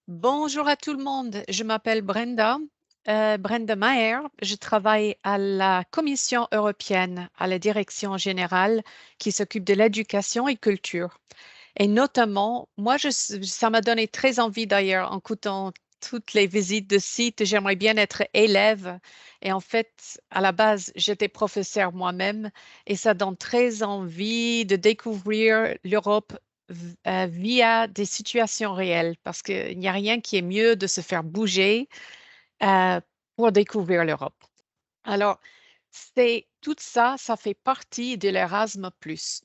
Bonjour à tout le monde, je m'appelle Brenda, Brenda Maher. Je travaille à la Commission européenne, à la direction générale qui s'occupe de l'éducation et culture. Et notamment, ça m'a donné très envie d'ailleurs en écoutant toutes les visites de sites. J'aimerais bien être élève. Et en fait, à la base, j'étais professeur moi-même et ça donne très envie de découvrir l'Europe via des situations réelles parce qu'il n'y a rien qui est mieux de se faire bouger euh, pour découvrir l'Europe. Alors, c'est tout ça, ça fait partie de l'Erasmus+.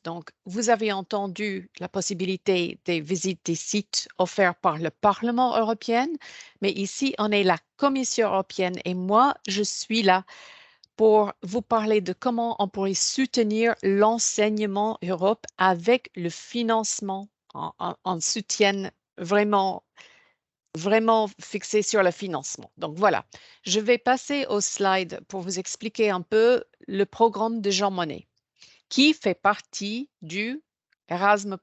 Donc, vous avez entendu la possibilité des visites des sites offerts par le Parlement européen, mais ici, on est la Commission européenne et moi, je suis là pour vous parler de comment on pourrait soutenir l'enseignement Europe avec le financement en soutien vraiment vraiment fixé sur le financement. Donc voilà, je vais passer au slide pour vous expliquer un peu le programme de Jean Monnet, qui fait partie du Erasmus+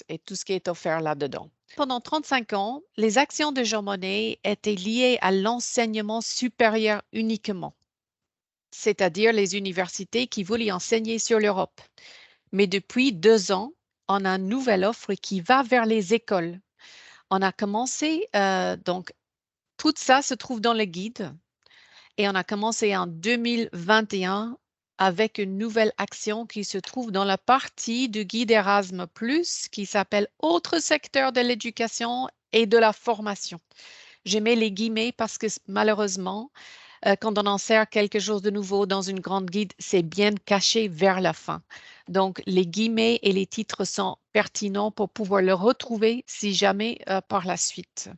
et tout ce qui est offert là-dedans. Pendant 35 ans, les actions de Jean Monnet étaient liées à l'enseignement supérieur uniquement, c'est-à-dire les universités qui voulaient enseigner sur l'Europe. Mais depuis 2 ans, on a une nouvelle offre qui va vers les écoles. On a commencé donc tout ça se trouve dans le guide et on a commencé en 2021 avec une nouvelle action qui se trouve dans la partie du guide Erasmus+, qui s'appelle Autres secteurs de l'éducation et de la formation. Je mets les guillemets parce que malheureusement, quand on insère quelque chose de nouveau dans une grande guide, c'est bien caché vers la fin. Donc, les guillemets et les titres sont pertinents pour pouvoir le retrouver si jamais par la suite.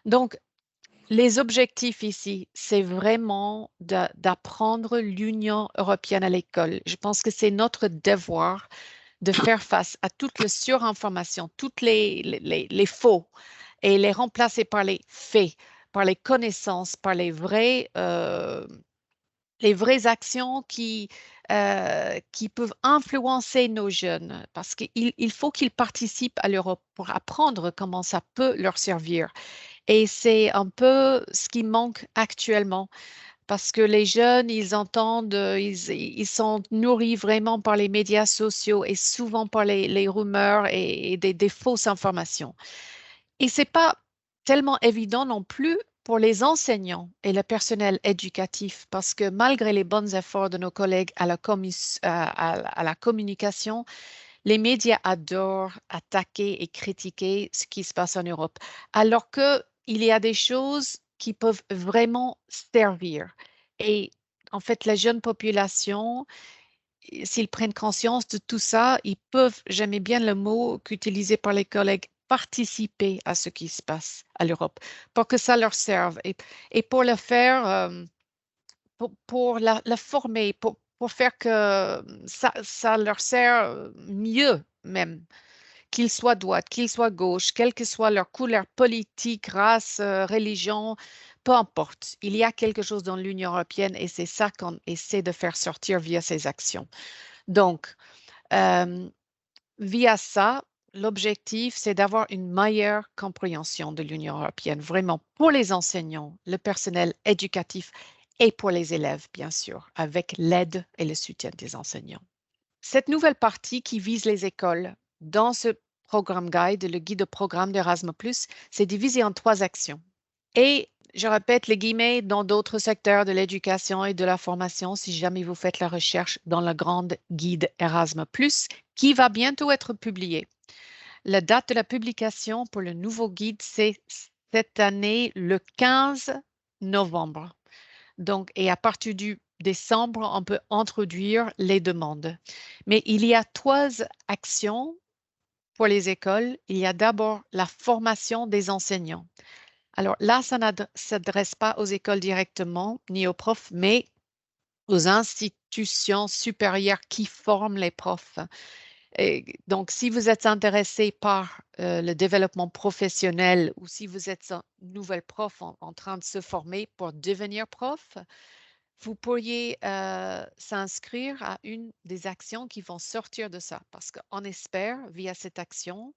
Donc, les objectifs ici, c'est vraiment d'apprendre l'Union européenne à l'école. Je pense que c'est notre devoir de faire face à toute la surinformation, toutes les faux et les remplacer par les faits, par les connaissances, par les vraies actions qui peuvent influencer nos jeunes, parce qu'il faut qu'ils participent à l'Europe pour apprendre comment ça peut leur servir. Et c'est un peu ce qui manque actuellement parce que les jeunes, ils entendent, ils sont nourris vraiment par les médias sociaux et souvent par les rumeurs et des fausses informations. Et c'est pas tellement évident non plus pour les enseignants et le personnel éducatif parce que malgré les bons efforts de nos collègues à la communication, les médias adorent attaquer et critiquer ce qui se passe en Europe, alors que il y a des choses qui peuvent vraiment servir. Et en fait, la jeune population, s'ils prennent conscience de tout ça, ils peuvent, j'aimais bien le mot qu'utilisé par les collègues, participer à ce qui se passe à l'Europe pour que ça leur serve. Et pour le faire, pour la former, pour faire que ça leur sert mieux même, qu'ils soient droite, qu'ils soient gauche, quelle que soit leur couleur politique, race, religion, peu importe. Il y a quelque chose dans l'Union européenne et c'est ça qu'on essaie de faire sortir via ces actions. Donc, euh, via ça, l'objectif, c'est d'avoir une meilleure compréhension de l'Union européenne, vraiment pour les enseignants, le personnel éducatif et pour les élèves, bien sûr, avec l'aide et le soutien des enseignants. Cette nouvelle partie qui vise les écoles dans ce programme guide, le guide de programme d'Erasmus+, c'est divisé en 3 actions. Et je répète les guillemets dans d'autres secteurs de l'éducation et de la formation si jamais vous faites la recherche dans le grand guide Erasmus+, qui va bientôt être publié. La date de la publication pour le nouveau guide, c'est cette année, le 15 novembre. Donc, et à partir du décembre, on peut introduire les demandes. Mais il y a 3 actions pour les écoles. Il y a d'abord la formation des enseignants. Alors là, ça ne s'adresse pas aux écoles directement, ni aux profs, mais aux institutions supérieures qui forment les profs. Et donc, si vous êtes intéressé par le développement professionnel ou si vous êtes un nouvel prof en train de se former pour devenir prof, vous pourriez s'inscrire à une des actions qui vont sortir de ça parce qu'on espère, via cette action,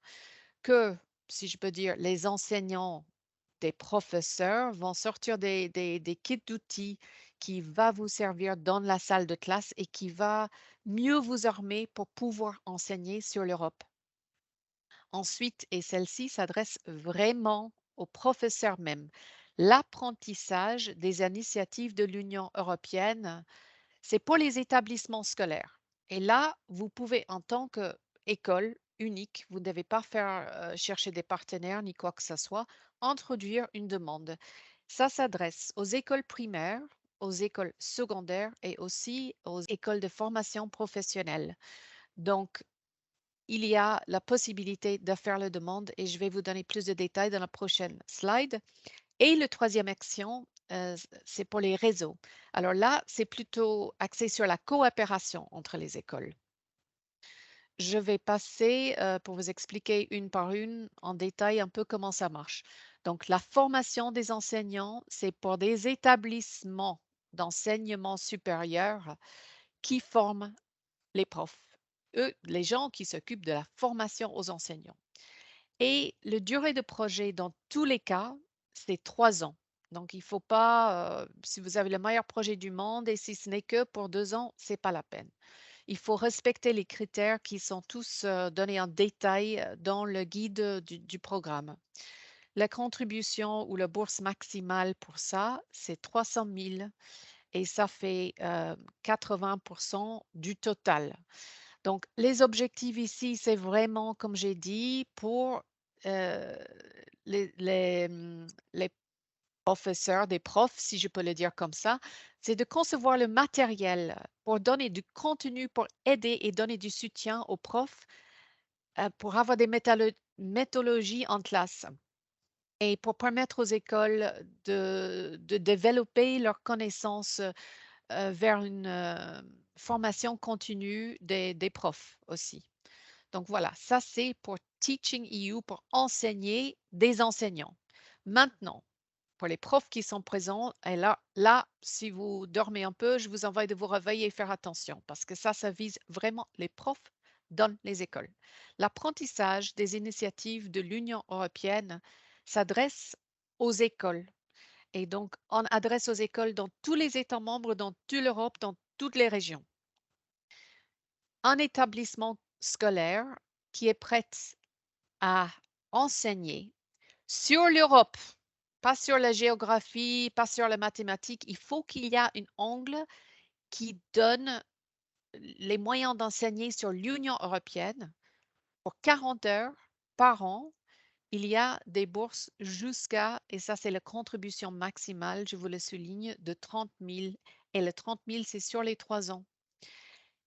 que si je peux dire, les enseignants, des professeurs vont sortir des kits d'outils qui va vous servir dans la salle de classe et qui va mieux vous armer pour pouvoir enseigner sur l'Europe. Ensuite, et celle-ci s'adresse vraiment aux professeurs même, l'apprentissage des initiatives de l'Union européenne, c'est pour les établissements scolaires. Et là, vous pouvez, en tant qu'école unique, vous ne devez pas faire chercher des partenaires ni quoi que ce soit, introduire une demande. Ça s'adresse aux écoles primaires, aux écoles secondaires et aussi aux écoles de formation professionnelle. Donc, il y a la possibilité de faire la demande et je vais vous donner plus de détails dans la prochaine slide. Et le troisième action, c'est pour les réseaux. Alors là, c'est plutôt axé sur la coopération entre les écoles. Je vais passer pour vous expliquer une par une en détail un peu comment ça marche. Donc, la formation des enseignants, c'est pour des établissements d'enseignement supérieur qui forment les profs, eux, les gens qui s'occupent de la formation aux enseignants. Et le durée de projet, dans tous les cas, c'est 3 ans. Donc, il ne faut pas, si vous avez le meilleur projet du monde et si ce n'est que pour 2 ans, ce n'est pas la peine. Il faut respecter les critères qui sont tous donnés en détail dans le guide du programme. La contribution ou la bourse maximale pour ça, c'est 300 000 et ça fait 80% du total. Donc, les objectifs ici, c'est vraiment, comme j'ai dit, pour euh, les professeurs, des profs, si je peux le dire comme ça, c'est de concevoir le matériel pour donner du contenu, pour aider et donner du soutien aux profs, pour avoir des méthodologies en classe et pour permettre aux écoles de développer leurs connaissances vers une formation continue des profs aussi. Donc voilà, ça c'est pour Teaching EU, pour enseigner des enseignants. Maintenant, pour les profs qui sont présents, et là, si vous dormez un peu, je vous envoie de vous réveiller et faire attention parce que ça vise vraiment les profs dans les écoles. L'apprentissage des initiatives de l'Union européenne s'adresse aux écoles. Et donc, on adresse aux écoles dans tous les États membres, dans toute l'Europe, dans toutes les régions. Un établissement scolaire qui est prêt à enseigner sur l'Europe, pas sur la géographie, pas sur la mathématique. Il faut qu'il y ait un angle qui donne les moyens d'enseigner sur l'Union européenne pour 40 heures par an. Il y a des bourses jusqu'à, et ça c'est la contribution maximale, je vous le souligne, de 30 000. Et le 30 000, c'est sur les 3 ans.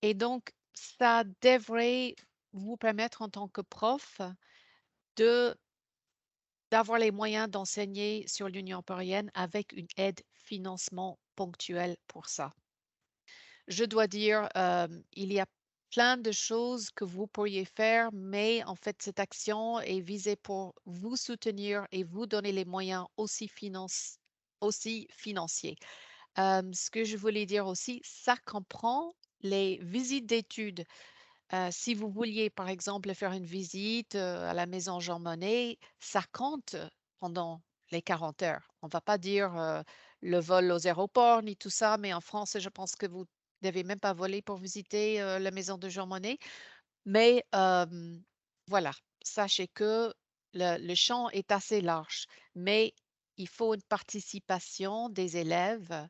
Et donc, ça devrait vous permettre en tant que prof de d'avoir les moyens d'enseigner sur l'Union européenne avec une aide financement ponctuelle pour ça. Je dois dire, il y a plein de choses que vous pourriez faire, mais en fait, cette action est visée pour vous soutenir et vous donner les moyens aussi financiers. Ce que je voulais dire aussi, ça comprend les visites d'études. Si vous vouliez, par exemple, faire une visite à la maison Jean Monnet, ça compte pendant les 40 heures. On ne va pas dire le vol aux aéroports ni tout ça, mais en France, je pense que vous ne devez même pas voler pour visiter la maison de Jean Monnet. Mais voilà, sachez que le champ est assez large, mais il faut une participation des élèves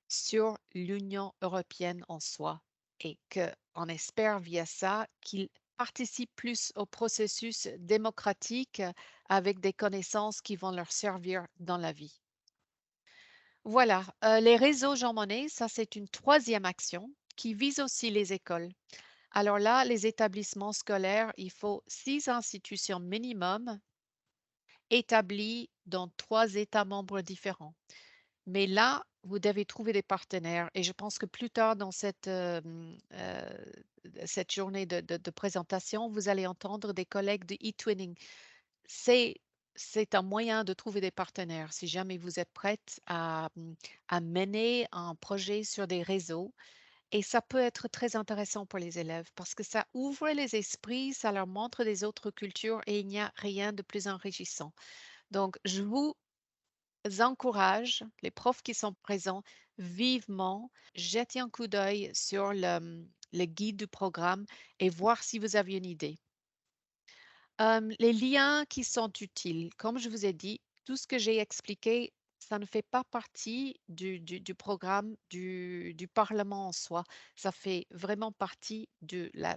sur l'Union européenne en soi et qu'on espère via ça qu'ils participent plus au processus démocratique avec des connaissances qui vont leur servir dans la vie. Voilà, les réseaux Jean Monnet, ça c'est une troisième action qui vise aussi les écoles. Alors là, les établissements scolaires, il faut 6 institutions minimum établies dans 3 États membres différents. Mais là, vous devez trouver des partenaires. Et je pense que plus tard dans cette journée de présentation, vous allez entendre des collègues de eTwinning. C'est, c'est un moyen de trouver des partenaires si jamais vous êtes prête à mener un projet sur des réseaux Et ça peut être très intéressant pour les élèves parce que ça ouvre les esprits, ça leur montre des autres cultures et il n'y a rien de plus enrichissant. Donc, je vous encourage, les profs qui sont présents, vivement, jetez un coup d'œil sur le guide du programme et voir si vous avez une idée. Les liens qui sont utiles, comme je vous ai dit, tout ce que j'ai expliqué, ça ne fait pas partie du programme du Parlement en soi. Ça fait vraiment partie de la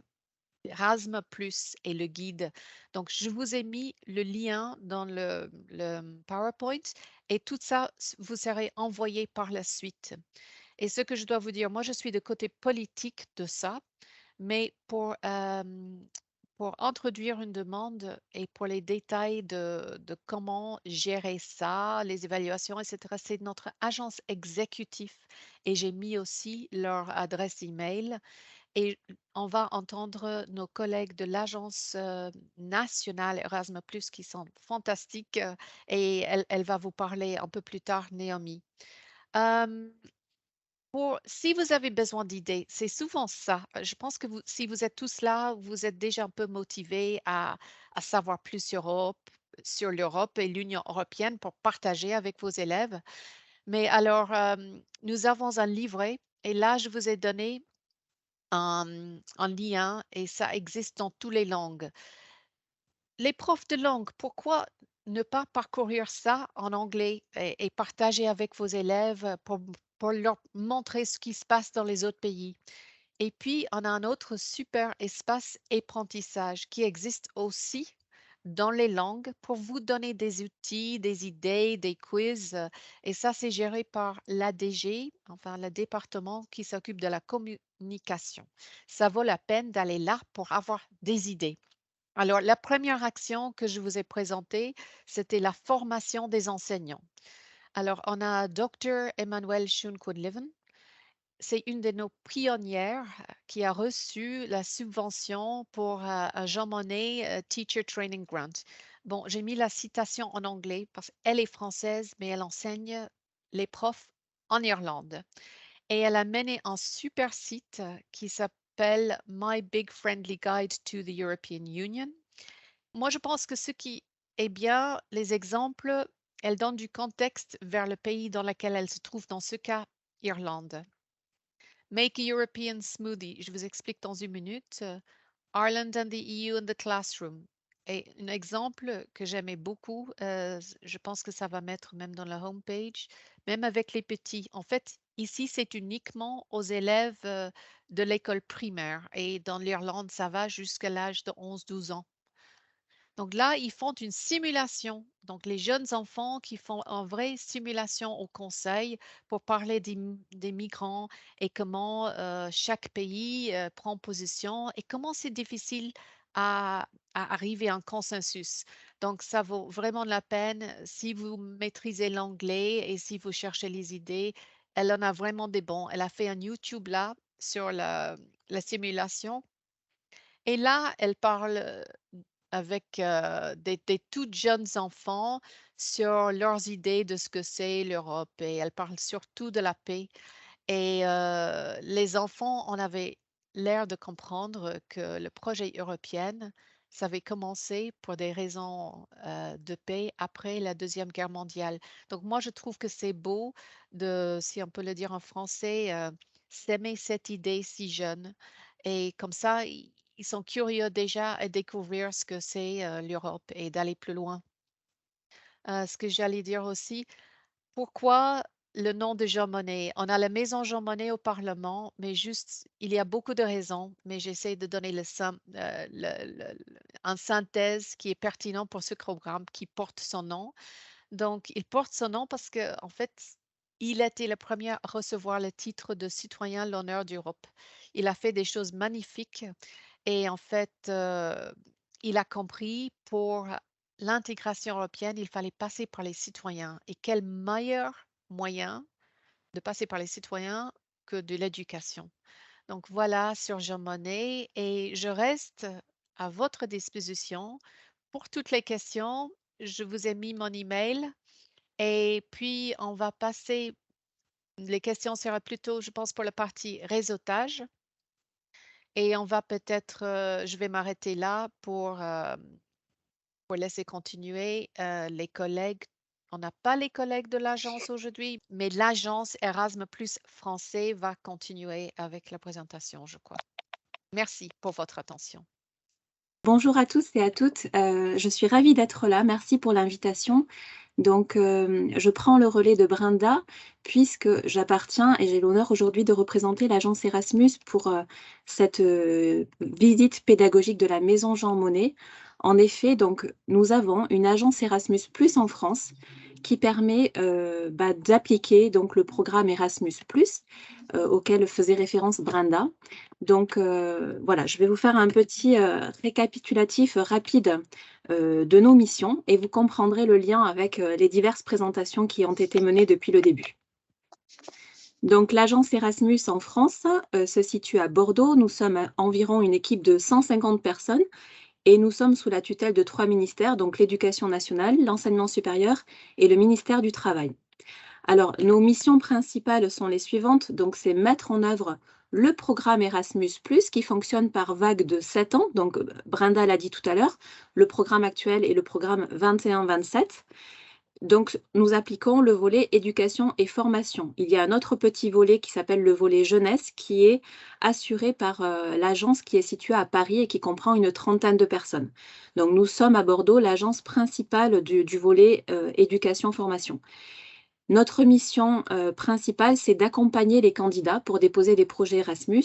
Erasme Plus et le guide. Donc, je vous ai mis le lien dans le PowerPoint et tout ça vous serez envoyé par la suite. Et ce que je dois vous dire, moi, je suis de côté politique de ça, mais pour introduire une demande et pour les détails de comment gérer ça, les évaluations, etc., c'est notre agence exécutive et j'ai mis aussi leur adresse email. Et on va entendre nos collègues de l'Agence nationale Erasmus+, qui sont fantastiques, et elle va vous parler un peu plus tard, Naomi. Euh, si vous avez besoin d'idées, c'est souvent ça. Je pense que si vous êtes tous là, vous êtes déjà un peu motivés à savoir plus sur l'Europe et l'Union européenne pour partager avec vos élèves. Mais alors, nous avons un livret et là, je vous ai donné en lien et ça existe dans toutes les langues. Les profs de langue, pourquoi ne pas parcourir ça en anglais et partager avec vos élèves pour leur montrer ce qui se passe dans les autres pays? Et puis, on a un autre super espace apprentissage qui existe aussi dans les langues pour vous donner des outils, des idées, des quiz. Et ça, c'est géré par l'ADG, enfin le département qui s'occupe de la communication. Ça vaut la peine d'aller là pour avoir des idées. Alors, la première action que je vous ai présentée, c'était la formation des enseignants. Alors, on a Dr. Emmanuel Schoenkood-Liven, c'est une de nos pionnières qui a reçu la subvention pour un Jean Monnet Teacher Training Grant. Bon, j'ai mis la citation en anglais parce qu'elle est française, mais elle enseigne les profs en Irlande. Et elle a mené un super site qui s'appelle My Big Friendly Guide to the European Union. Moi, je pense que ce qui est bien, les exemples, elle donne du contexte vers le pays dans lequel elle se trouve, dans ce cas, Irlande. Make a European Smoothie. Je vous explique dans une minute. Ireland and the EU in the Classroom. Et un exemple que j'aimais beaucoup, je pense que ça va mettre même dans la homepage, même avec les petits. En fait, ici, c'est uniquement aux élèves de l'école primaire. Et dans l'Irlande, ça va jusqu'à l'âge de 11-12 ans. Donc là, ils font une simulation. Donc les jeunes enfants qui font une vraie simulation au conseil pour parler des migrants et comment chaque pays prend position et comment c'est difficile à arriver à un consensus. Donc ça vaut vraiment la peine si vous maîtrisez l'anglais et si vous cherchez les idées. Elle en a vraiment des bons. Elle a fait un YouTube là sur la simulation. Et là, elle parle avec des toutes jeunes enfants sur leurs idées de ce que c'est l'Europe. Et elle parle surtout de la paix. Et les enfants, on avait l'air de comprendre que le projet européen, ça avait commencé pour des raisons de paix après la Deuxième Guerre mondiale. Donc moi, je trouve que c'est beau de, si on peut le dire en français, s'aimer cette idée si jeune. Et comme ça, ils sont curieux déjà à découvrir ce que c'est l'Europe et d'aller plus loin. Ce que j'allais dire aussi, pourquoi le nom de Jean Monnet? On a la maison Jean Monnet au Parlement, mais juste, il y a beaucoup de raisons, mais j'essaie de donner un synthèse qui est pertinent pour ce programme qui porte son nom. Donc, il porte son nom parce que, en fait, il a été le premier à recevoir le titre de citoyen l'honneur d'Europe. Il a fait des choses magnifiques et en fait, il a compris pour l'intégration européenne, il fallait passer par les citoyens. Et quel meilleur moyen de passer par les citoyens que de l'éducation. Donc voilà sur Jean Monnet et je reste à votre disposition pour toutes les questions. Je vous ai mis mon email et puis on va passer. Les questions seraient plutôt, je pense, pour la partie réseautage. Et on va peut-être, je vais m'arrêter là pour laisser continuer les collègues. On n'a pas les collègues de l'agence aujourd'hui, mais l'agence Erasme Plus français va continuer avec la présentation, je crois. Merci pour votre attention. Bonjour à tous et à toutes, je suis ravie d'être là, merci pour l'invitation. Donc, je prends le relais de Brenda puisque j'appartiens et j'ai l'honneur aujourd'hui de représenter l'agence Erasmus pour cette visite pédagogique de la Maison Jean Monnet. En effet, donc, nous avons une agence Erasmus+ en France qui permet d'appliquer donc le programme Erasmus+, auquel faisait référence Brenda. Donc voilà, je vais vous faire un petit récapitulatif rapide de nos missions et vous comprendrez le lien avec les diverses présentations qui ont été menées depuis le début. Donc l'agence Erasmus en France se situe à Bordeaux. Nous sommes environ une équipe de 150 personnes et nous sommes sous la tutelle de 3 ministères, donc l'Éducation nationale, l'enseignement supérieur et le ministère du Travail. Alors, nos missions principales sont les suivantes. Donc, c'est mettre en œuvre le programme Erasmus+, qui fonctionne par vague de 7 ans. Donc, Brenda l'a dit tout à l'heure, le programme actuel est le programme 21-27. Donc, nous appliquons le volet éducation et formation. Il y a un autre petit volet qui s'appelle le volet jeunesse, qui est assuré par l'agence qui est située à Paris et qui comprend une 30aine de personnes. Donc, nous sommes à Bordeaux, l'agence principale du volet éducation-formation. Notre mission principale, c'est d'accompagner les candidats pour déposer des projets Erasmus.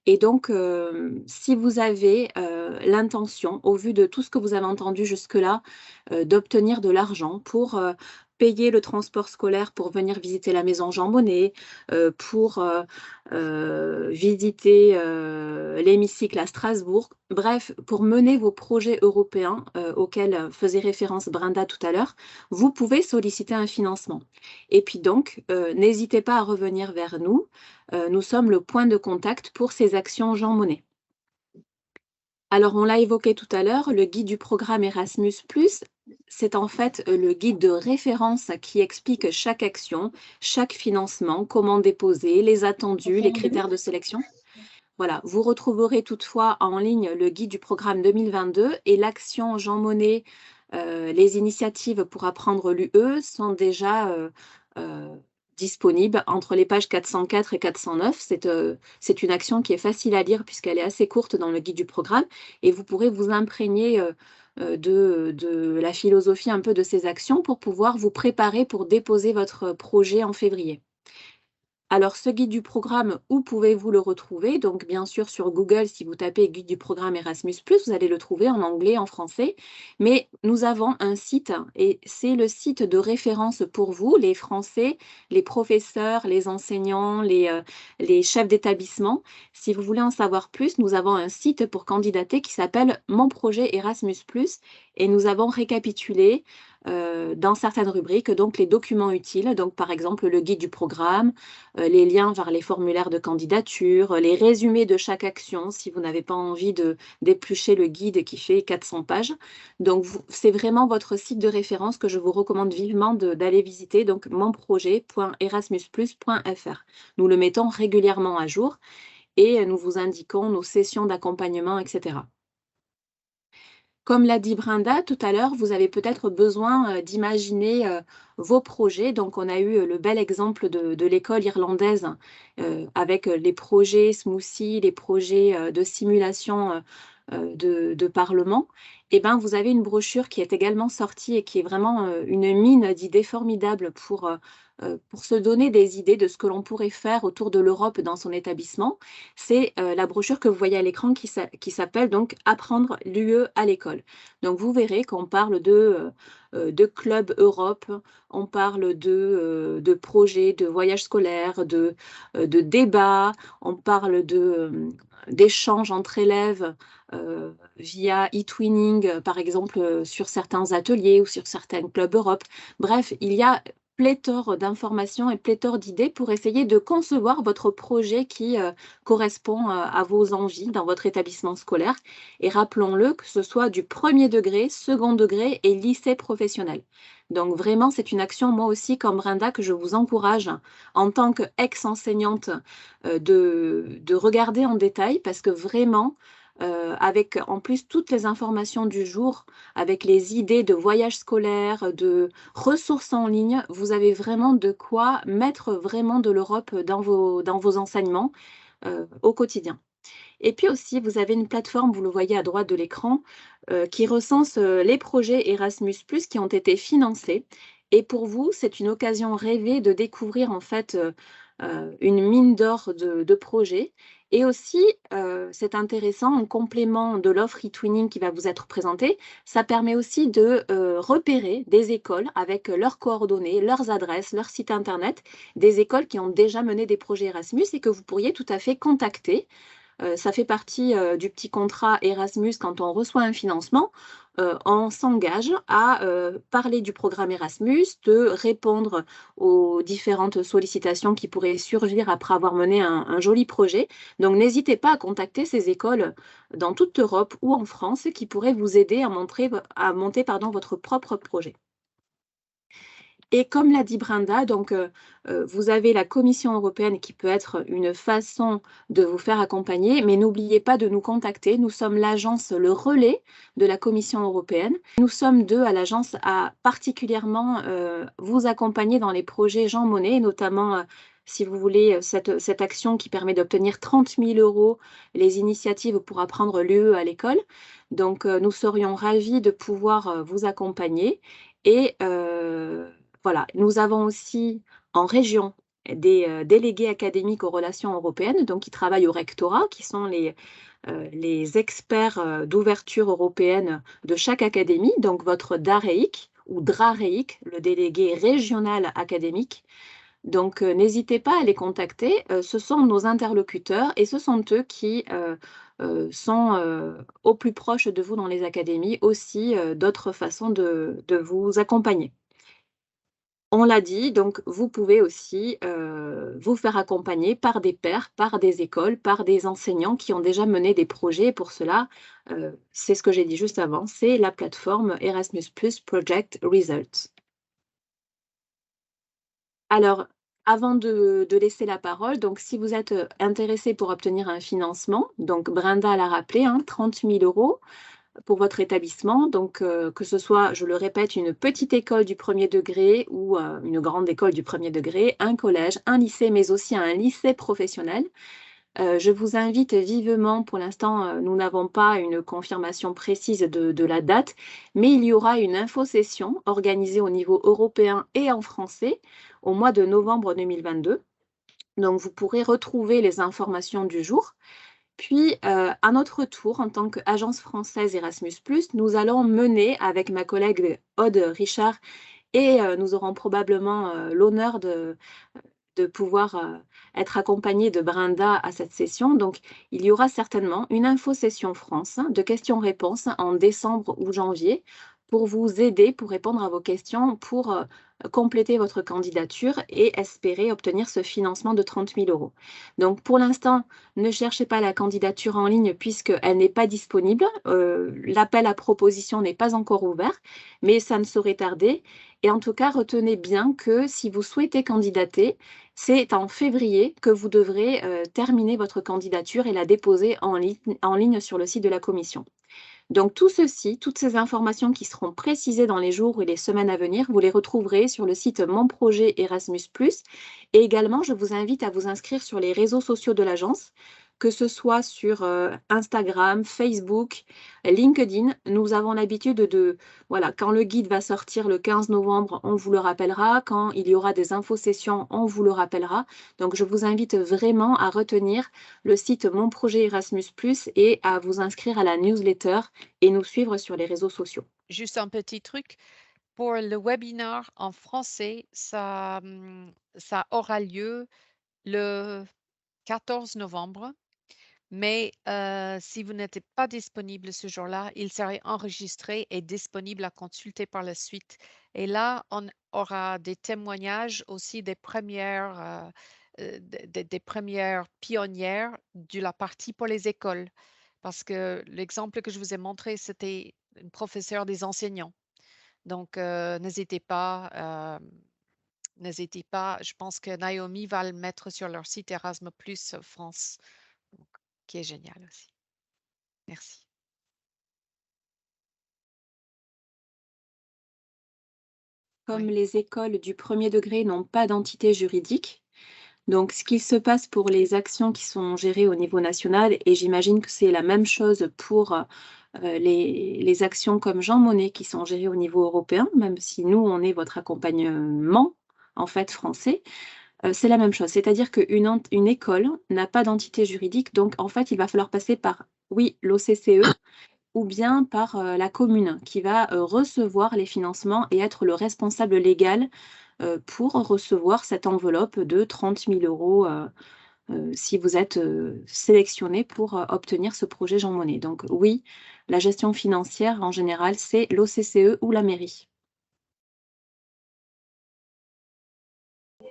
Et donc, si vous avez l'intention, au vu de tout ce que vous avez entendu jusque-là, d'obtenir de l'argent pour payer le transport scolaire pour venir visiter la Maison Jean Monnet, pour visiter l'hémicycle à Strasbourg, bref, pour mener vos projets européens auxquels faisait référence Brenda tout à l'heure, vous pouvez solliciter un financement. Et puis donc, n'hésitez pas à revenir vers nous. Nous sommes le point de contact pour ces actions Jean Monnet. Alors, on l'a évoqué tout à l'heure, le guide du programme Erasmus+, c'est en fait le guide de référence qui explique chaque action, chaque financement, comment déposer, les attendus, les critères de sélection. Voilà, vous retrouverez toutefois en ligne le guide du programme 2022 et l'action Jean Monnet, les initiatives pour apprendre l'UE sont déjà disponibles entre les pages 404 et 409. C'est une action qui est facile à lire puisqu'elle est assez courte dans le guide du programme et vous pourrez vous imprégner de la philosophie un peu de ces actions pour pouvoir vous préparer pour déposer votre projet en février. Alors, ce guide du programme, où pouvez-vous le retrouver? Donc, bien sûr, sur Google, si vous tapez guide du programme Erasmus+, vous allez le trouver en anglais, en français. Mais nous avons un site et c'est le site de référence pour vous, les Français, les professeurs, les enseignants, les chefs d'établissement. Si vous voulez en savoir plus, nous avons un site pour candidater qui s'appelle Mon projet Erasmus+, et nous avons récapitulé dans certaines rubriques, donc les documents utiles, donc par exemple le guide du programme, les liens vers les formulaires de candidature, les résumés de chaque action si vous n'avez pas envie d'éplucher le guide qui fait 400 pages. Donc c'est vraiment votre site de référence que je vous recommande vivement d'aller visiter, donc monprojet.erasmusplus.fr. Nous le mettons régulièrement à jour et nous vous indiquons nos sessions d'accompagnement, etc. Comme l'a dit Brenda tout à l'heure, vous avez peut-être besoin d'imaginer vos projets. Donc, on a eu le bel exemple de l'école irlandaise avec les projets Smoothie, les projets de simulation de Parlement. Eh ben, vous avez une brochure qui est également sortie et qui est vraiment une mine d'idées formidables pour se donner des idées de ce que l'on pourrait faire autour de l'Europe dans son établissement. C'est la brochure que vous voyez à l'écran qui s'appelle donc « Apprendre l'UE à l'école ». Donc, vous verrez qu'on parle de Club Europe, on parle de projets, de voyages scolaires, de débats, on parle d'échanges entre élèves via e-twinning, par exemple, sur certains ateliers ou sur certains clubs Europe. Bref, il y a pléthore d'informations et pléthore d'idées pour essayer de concevoir votre projet qui correspond à vos envies dans votre établissement scolaire. Et rappelons-le, que ce soit du premier degré, second degré et lycée professionnel. Donc vraiment, c'est une action, moi aussi, comme Brenda, que je vous encourage en tant qu'ex-enseignante de regarder en détail parce que vraiment, avec en plus toutes les informations du jour, avec les idées de voyages scolaires, de ressources en ligne, vous avez vraiment de quoi mettre vraiment de l'Europe dans vos enseignements au quotidien. Et puis aussi, vous avez une plateforme, vous le voyez à droite de l'écran, qui recense les projets Erasmus+, qui ont été financés. Et pour vous, c'est une occasion rêvée de découvrir en fait une mine d'or de projets. Et aussi, c'est intéressant, en complément de l'offre e-twinning qui va vous être présentée, ça permet aussi de repérer des écoles avec leurs coordonnées, leurs adresses, leur site internet, des écoles qui ont déjà mené des projets Erasmus et que vous pourriez tout à fait contacter. Ça fait partie du petit contrat Erasmus quand on reçoit un financement. On s'engage à parler du programme Erasmus, de répondre aux différentes sollicitations qui pourraient surgir après avoir mené un joli projet. Donc n'hésitez pas à contacter ces écoles dans toute l'Europe ou en France qui pourraient vous aider à monter votre propre projet. Et comme l'a dit Brenda, donc, vous avez la Commission européenne qui peut être une façon de vous faire accompagner, mais n'oubliez pas de nous contacter. Nous sommes l'agence, le relais de la Commission européenne. Nous sommes 2 à l'agence à particulièrement vous accompagner dans les projets Jean Monnet, et notamment si vous voulez cette action qui permet d'obtenir 30 000 euros, les initiatives pour apprendre l'UE à l'école. Donc, nous serions ravis de pouvoir vous accompagner. Et voilà, nous avons aussi en région des délégués académiques aux relations européennes, donc qui travaillent au rectorat, qui sont les experts d'ouverture européenne de chaque académie, donc votre DAREIC ou DRAREIC, le délégué régional académique. Donc n'hésitez pas à les contacter, ce sont nos interlocuteurs et ce sont eux qui sont au plus proche de vous dans les académies, aussi d'autres façons de vous accompagner. On l'a dit, donc vous pouvez aussi vous faire accompagner par des pairs, par des écoles, par des enseignants qui ont déjà mené des projets. Pour cela, c'est ce que j'ai dit juste avant, c'est la plateforme Erasmus+ Project Results. Alors, avant de laisser la parole, donc si vous êtes intéressé pour obtenir un financement, donc Brenda l'a rappelé, 30 000 euros, pour votre établissement, donc que ce soit, je le répète, une petite école du premier degré ou une grande école du premier degré, un collège, un lycée, mais aussi un lycée professionnel. Je vous invite vivement, pour l'instant, nous n'avons pas une confirmation précise de la date, mais il y aura une infosession organisée au niveau européen et en français au mois de novembre 2022. Donc, vous pourrez retrouver les informations du jour. Puis, à notre tour, en tant qu'agence française Erasmus+, nous allons mener avec ma collègue Aude Richard et nous aurons probablement l'honneur de pouvoir être accompagnée de Brenda à cette session. Donc, il y aura certainement une info-session France de questions-réponses en décembre ou janvier pour vous aider, pour répondre à vos questions, pour compléter votre candidature et espérer obtenir ce financement de 30 000 euros. Donc, pour l'instant, ne cherchez pas la candidature en ligne puisqu'elle n'est pas disponible. L'appel à proposition n'est pas encore ouvert, mais ça ne saurait tarder. Et en tout cas, retenez bien que si vous souhaitez candidater, c'est en février que vous devrez terminer votre candidature et la déposer en ligne sur le site de la commission. Donc tout ceci, toutes ces informations qui seront précisées dans les jours et les semaines à venir, vous les retrouverez sur le site Mon Projet Erasmus+. Et également, je vous invite à vous inscrire sur les réseaux sociaux de l'agence, que ce soit sur Instagram, Facebook, LinkedIn. Nous avons l'habitude voilà, quand le guide va sortir le 15 novembre, on vous le rappellera. Quand il y aura des infosessions, on vous le rappellera. Donc, je vous invite vraiment à retenir le site Mon Projet Erasmus+, et à vous inscrire à la newsletter et nous suivre sur les réseaux sociaux. Juste un petit truc. Pour le webinaire en français, ça aura lieu le 14 novembre. Mais si vous n'êtes pas disponible ce jour-là, il serait enregistré et disponible à consulter par la suite Et là, on aura des témoignages aussi des premières pionnières de la partie pour les écoles. Parce que l'exemple que je vous ai montré, c'était une professeure des enseignants. Donc, n'hésitez pas. Je pense que Naomi va le mettre sur leur site Erasmus Plus France, donc, qui est génial aussi. Merci. Comme Oui, les écoles du premier degré n'ont pas d'entité juridique, donc ce qu'il se passe pour les actions qui sont gérées au niveau national, et j'imagine que c'est la même chose pour les actions comme Jean Monnet qui sont gérées au niveau européen, même si nous, on est votre accompagnement en fait français, c'est la même chose. C'est-à-dire qu'une école n'a pas d'entité juridique, donc en fait, il va falloir passer par, oui, l'OCCE, ou bien par la commune qui va recevoir les financements et être le responsable légal pour recevoir cette enveloppe de 30 000 euros si vous êtes sélectionné pour obtenir ce projet Jean Monnet. Donc oui, la gestion financière en général, c'est l'OCCE ou la mairie.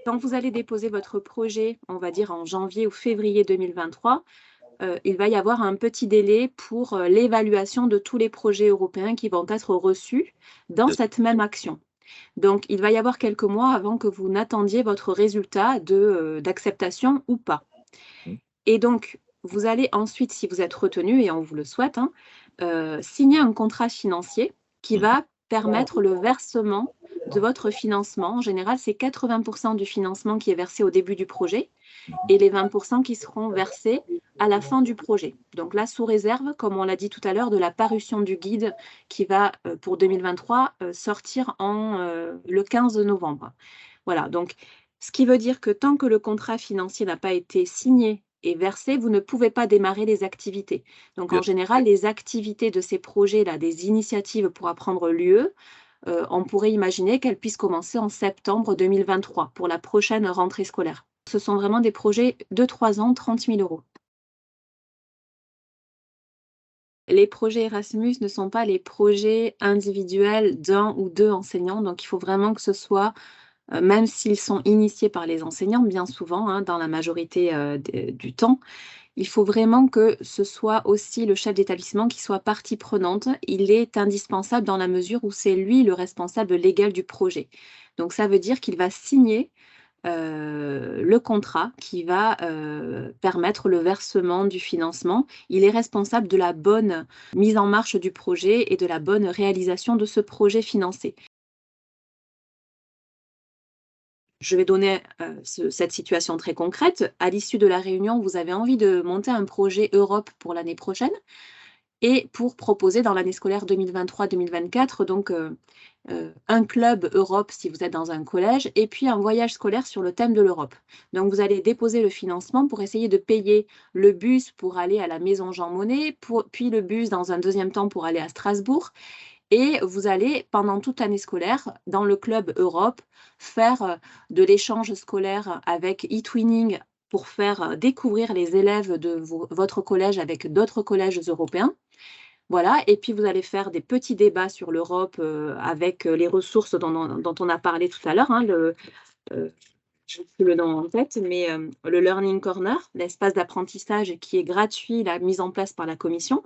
Quand vous allez déposer votre projet, on va dire en janvier ou février 2023, il va y avoir un petit délai pour l'évaluation de tous les projets européens qui vont être reçus dans Bien sûr. cette même action. Donc, il va y avoir quelques mois avant que vous n'attendiez votre résultat d'acceptation ou pas. Mm. Et donc, vous allez ensuite, si vous êtes retenu, et on vous le souhaite, hein, signer un contrat financier qui Mhm. va permettre le versement de votre financement. En général, c'est 80% du financement qui est versé au début du projet et les 20% qui seront versés à la fin du projet. Donc là, sous réserve, comme on l'a dit tout à l'heure, de la parution du guide qui va, pour 2023, sortir le 15 novembre. Voilà, donc ce qui veut dire que tant que le contrat financier n'a pas été signé et versé, vous ne pouvez pas démarrer les activités. Donc en Bien sûr. général, les activités de ces projets-là, des initiatives pour prendre lieu, on pourrait imaginer qu'elles puissent commencer en septembre 2023 pour la prochaine rentrée scolaire. Ce sont vraiment des projets de 3 ans, 30 000 euros. Les projets Erasmus ne sont pas les projets individuels d'un ou deux enseignants, donc il faut vraiment que ce soit, même s'ils sont initiés par les enseignants, bien souvent, hein, dans la majorité du temps, il faut vraiment que ce soit aussi le chef d'établissement qui soit partie prenante. Il est indispensable dans la mesure où c'est lui le responsable légal du projet. Donc ça veut dire qu'il va signer le contrat qui va permettre le versement du financement. Il est responsable de la bonne mise en marche du projet et de la bonne réalisation de ce projet financé. Je vais donner cette situation très concrète. À l'issue de la réunion, vous avez envie de monter un projet Europe pour l'année prochaine et pour proposer dans l'année scolaire 2023-2024, donc un club Europe si vous êtes dans un collège, et puis un voyage scolaire sur le thème de l'Europe. Donc vous allez déposer le financement pour essayer de payer le bus pour aller à la Maison Jean Monnet, puis le bus dans un deuxième temps pour aller à Strasbourg. Et vous allez, pendant toute l'année scolaire, dans le club Europe, faire de l'échange scolaire avec eTwinning pour faire découvrir les élèves de votre collège avec d'autres collèges européens. Voilà, et puis vous allez faire des petits débats sur l'Europe avec les ressources dont on a parlé tout à l'heure, hein, je n'ai plus le nom en tête, mais le Learning Corner, l'espace d'apprentissage qui est gratuit, la mise en place par la commission.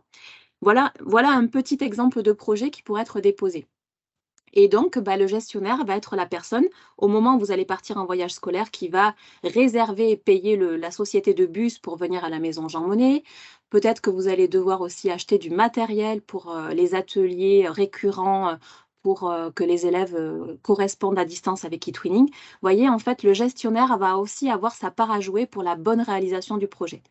Voilà un petit exemple de projet qui pourrait être déposé. Et donc, bah, le gestionnaire va être la personne, au moment où vous allez partir en voyage scolaire, qui va réserver et payer la société de bus pour venir à la Maison Jean Monnet. Peut-être que vous allez devoir aussi acheter du matériel pour les ateliers récurrents pour que les élèves correspondent à distance avec eTwinning. Vous voyez, en fait, le gestionnaire va aussi avoir sa part à jouer pour la bonne réalisation du projet.